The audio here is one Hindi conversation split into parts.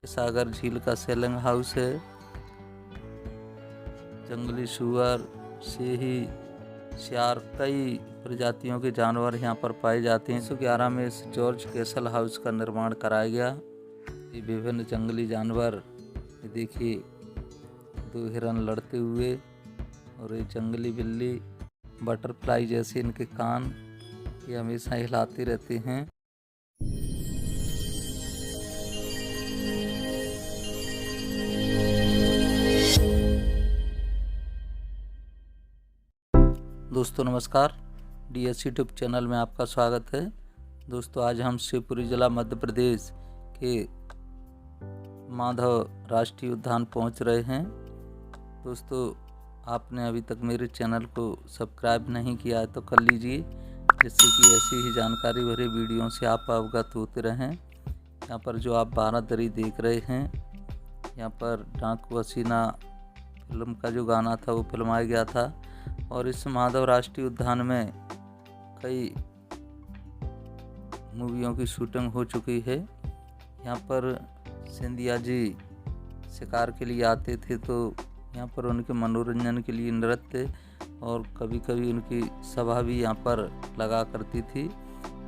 सागर झील का सेलिंग हाउस है। जंगली सुअर, सिंही, सियार, कई प्रजातियों के जानवर यहाँ पर पाए जाते हैं। 1911 में इस जॉर्ज कैसल हाउस का निर्माण कराया गया। ये विभिन्न जंगली जानवर, ये देखिए 2 हिरन लड़ते हुए, और ये जंगली बिल्ली, बटरफ्लाई जैसे इनके कान, ये हमेशा हिलाते रहते हैं। दोस्तों नमस्कार, DSC यूट्यूब चैनल में आपका स्वागत है। दोस्तों आज हम शिवपुरी जिला मध्य प्रदेश के माधव राष्ट्रीय उद्यान पहुंच रहे हैं। दोस्तों आपने अभी तक मेरे चैनल को सब्सक्राइब नहीं किया है तो कर लीजिए, जिससे कि ऐसी ही जानकारी भरे वीडियो से आप अवगत होते रहें। यहाँ पर जो आप बारादरी देख रहे हैं, यहाँ पर डाकू हसीना फिल्म का जो गाना था वो फिल्माया गया था, और इस माधव राष्ट्रीय उद्यान में कई मूवियों की शूटिंग हो चुकी है। यहाँ पर सिंधिया जी शिकार के लिए आते थे, तो यहाँ पर उनके मनोरंजन के लिए नृत्य और कभी कभी उनकी सभा भी यहाँ पर लगा करती थी।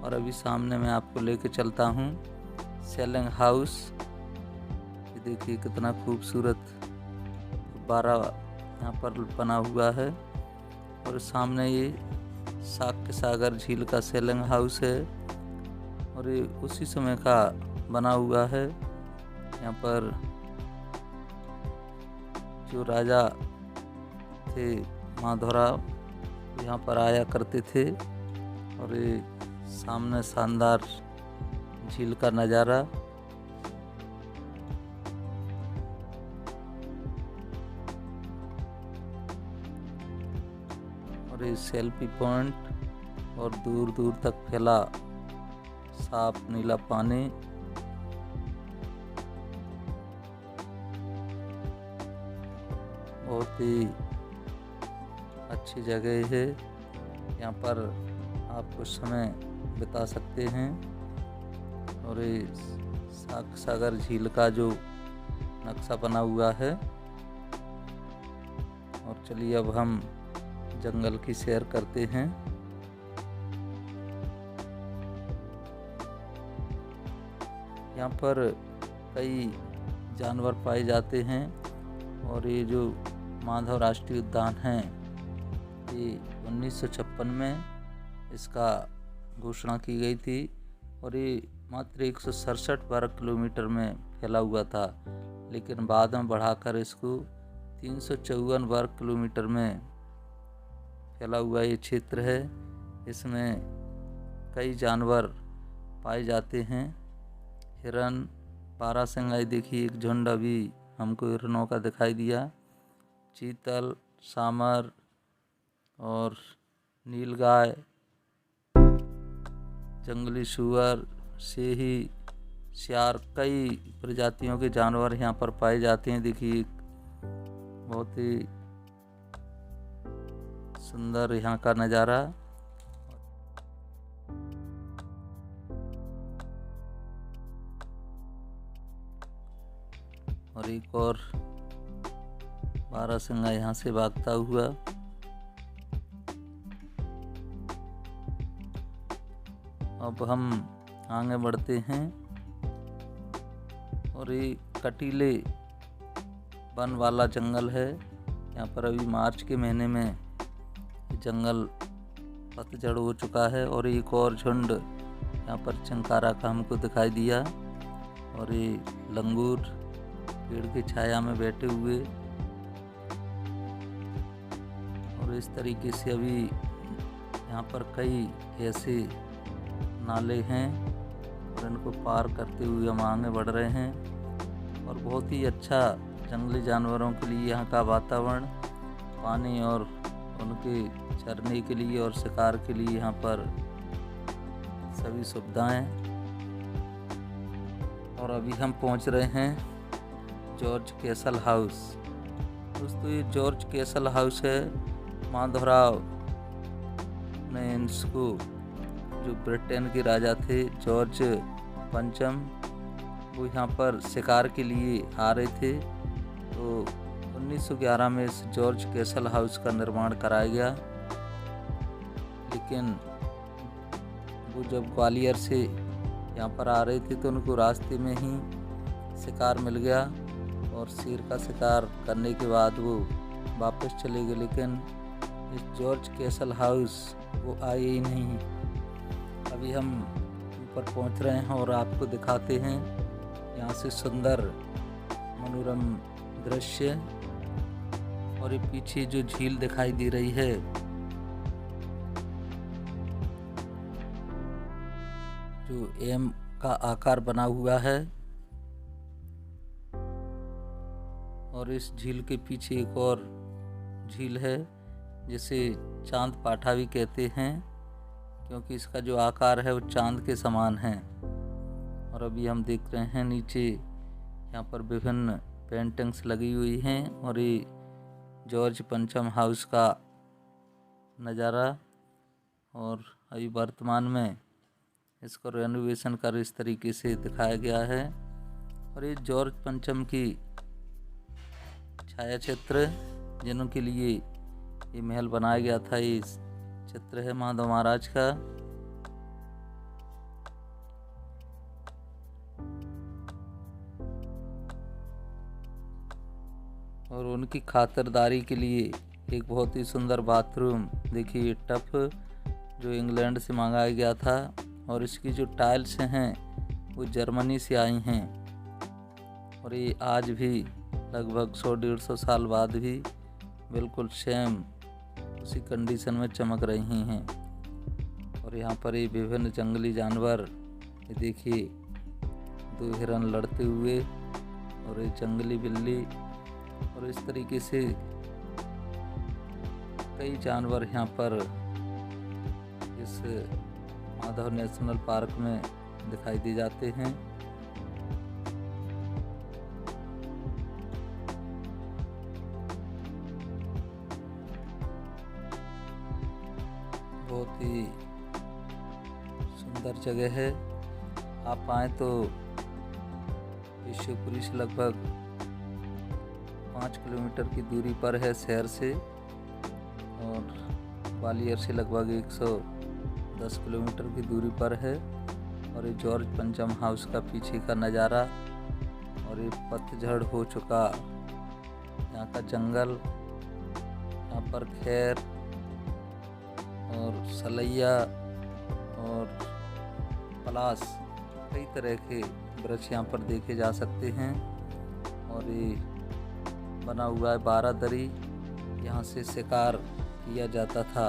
और अभी सामने मैं आपको लेके चलता हूँ सेलिंग हाउस। ये देखिए कितना खूबसूरत बारा यहाँ पर बना हुआ है, और सामने ये सागर झील का सेलिंग हाउस है, और ये उसी समय का बना हुआ है। यहाँ पर जो राजा थे माधवराव यहाँ पर आया करते थे, और ये सामने शानदार झील का नज़ारा। और ये सेल्फी पॉइंट, और दूर दूर तक फैला साफ नीला पानी। बहुत ही अच्छी जगह है, यहाँ पर आप कुछ समय बिता सकते हैं। और ये सागर झील का जो नक्शा बना हुआ है। और चलिए अब हम जंगल की सैर करते हैं। यहाँ पर कई जानवर पाए जाते हैं, और ये जो माधव राष्ट्रीय उद्यान है, ये 1956 में इसका घोषणा की गई थी, और ये मात्र 167 वर्ग किलोमीटर में फैला हुआ था, लेकिन बाद में बढ़ाकर इसको 354 वर्ग किलोमीटर में फैला हुआ ये क्षेत्र है। इसमें कई जानवर पाए जाते हैं। हिरन, बारहसिंगाई, देखिए एक झुंड अभी हमको हिरनों का दिखाई दिया। चीतल, सामर और नीलगाय, जंगली सुअर, सिंही, सियार, कई प्रजातियों के जानवर यहाँ पर पाए जाते हैं। देखिए बहुत ही सुंदर यहाँ का नज़ारा। और एक और बारहसिंगा यहाँ से भागता हुआ। अब हम आगे बढ़ते हैं, और ये कटीले वन वाला जंगल है। यहाँ पर अभी मार्च के महीने में जंगल पतझड़ हो चुका है, और एक और झुंड यहाँ पर चिंकारा का हमको दिखाई दिया। और ये लंगूर पेड़ की छाया में बैठे हुए, और इस तरीके से अभी यहाँ पर कई ऐसे नाले हैं, और इनको पार करते हुए हम आगे बढ़ रहे हैं। और बहुत ही अच्छा जंगली जानवरों के लिए यहाँ का वातावरण, पानी और उनके चरने के लिए और शिकार के लिए यहाँ पर सभी सुविधाएं। और अभी हम पहुँच रहे हैं जॉर्ज कैसल हाउस। दोस्तों ये जॉर्ज कैसल हाउस है। माधवराव ने इसको, जो ब्रिटेन के राजा थे जॉर्ज पंचम, वो यहाँ पर शिकार के लिए आ रहे थे। तो 1911 में इस जॉर्ज कैसल हाउस का निर्माण कराया गया, लेकिन वो जब ग्वालियर से यहाँ पर आ रहे थे तो उनको रास्ते में ही शिकार मिल गया और शेर का शिकार करने के बाद वो वापस चले गए, लेकिन इस जॉर्ज कैसल हाउस वो आए ही नहीं। अभी हम ऊपर पहुँच रहे हैं और आपको दिखाते हैं यहाँ से सुंदर मनोरम दृश्य। और ये पीछे जो झील दिखाई दे रही है, जो एम का आकार बना हुआ है, और इस झील के पीछे एक और झील है जिसे चांद पाठा भी कहते हैं, क्योंकि इसका जो आकार है वो चांद के समान है। और अभी हम देख रहे हैं नीचे यहाँ पर विभिन्न पेंटिंग्स लगी हुई हैं और ये जॉर्ज पंचम हाउस का नज़ारा। और अभी वर्तमान में इसको रेनोवेशन कर इस तरीके से दिखाया गया है। और ये जॉर्ज पंचम की छाया चित्र जिनों के लिए ये महल बनाया गया था, ये चित्र है माधव महाराज का। और उनकी खातिरदारी के लिए एक बहुत ही सुंदर बाथरूम, देखिए टफ जो इंग्लैंड से मंगाया गया था, और इसकी जो टाइल्स हैं वो जर्मनी से आई हैं। और ये आज भी लगभग 100-150 साल बाद भी बिल्कुल सेम उसी कंडीशन में चमक रही हैं। और यहाँ पर ये विभिन्न जंगली जानवर, ये देखिए 2 हिरन लड़ते हुए और एक जंगली बिल्ली, और इस तरीके से कई जानवर यहाँ पर इस माधव नेशनल पार्क में दिखाई दे जाते हैं। बहुत ही सुंदर जगह है। आप आए तो शिवपुरी से लगभग 5 किलोमीटर की दूरी पर है शहर से, और ग्वालियर से लगभग 110 किलोमीटर की दूरी पर है। और ये जॉर्ज पंचम हाउस का पीछे का नज़ारा, और ये पतझड़ हो चुका यहाँ का जंगल, यहाँ पर खैर और सलैया और पलास, कई तरह के वृक्ष यहाँ पर देखे जा सकते हैं। और ये बना हुआ है 12 दरी, यहाँ से शिकार किया जाता था।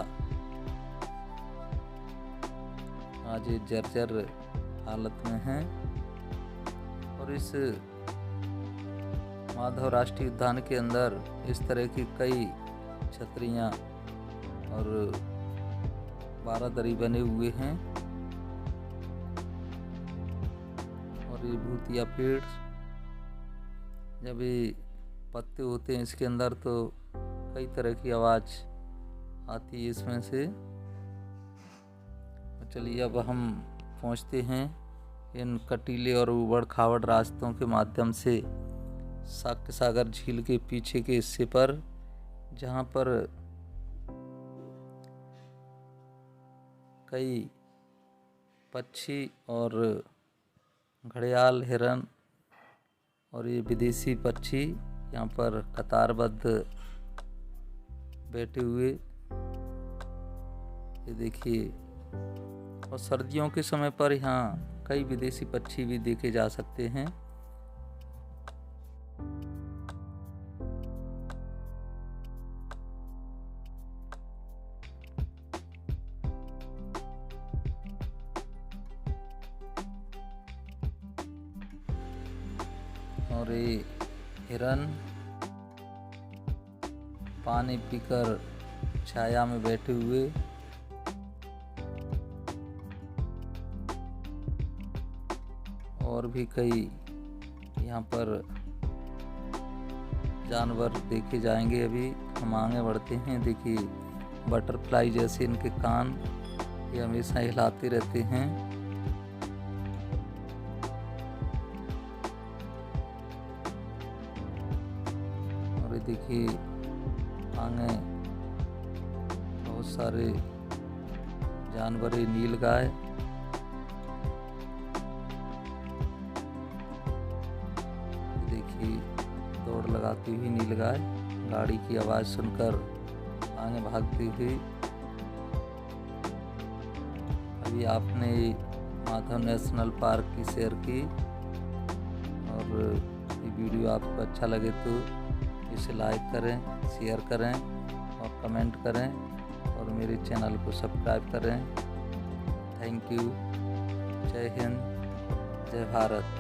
आज ये जर्जर हालत में है। और इस माधव राष्ट्रीय उद्यान के अंदर इस तरह की कई छतरियाँ और 12 दरी बने हुए हैं। और ये भूतिया पेड़, जब ये पत्ते होते हैं इसके अंदर तो कई तरह की आवाज़ आती है इसमें से। चलिए अब हम पहुंचते हैं इन कटीले और उबड़ खाबड़ रास्तों के माध्यम से साक्य सागर झील के पीछे के हिस्से पर, जहाँ पर कई पक्षी और घड़ियाल, हिरन और ये विदेशी पक्षी यहाँ पर कतारबद्ध बैठे हुए, ये देखिए। और सर्दियों के समय पर यहाँ कई विदेशी पक्षी भी देखे जा सकते हैं। और ये हिरन पानी पीकर छाया में बैठे हुए, और भी कई यहाँ पर जानवर देखे जाएंगे। अभी हम आगे बढ़ते हैं। देखिए बटरफ्लाई जैसे इनके कान, ये हमेशा हिलाते रहते हैं। और ये देखिए आगे बहुत सारे जानवर है, नीलगाय। देखिए दौड़ लगाती हुई नीलगाय गाड़ी की आवाज़ सुनकर आगे भागती हुई। अभी आपने माधव नेशनल पार्क की सैर की और ये वीडियो आपको अच्छा लगे तो इसे लाइक करें, शेयर करें और कमेंट करें और मेरे चैनल को सब्सक्राइब करें। Thank you. जय हिंद, जय भारत।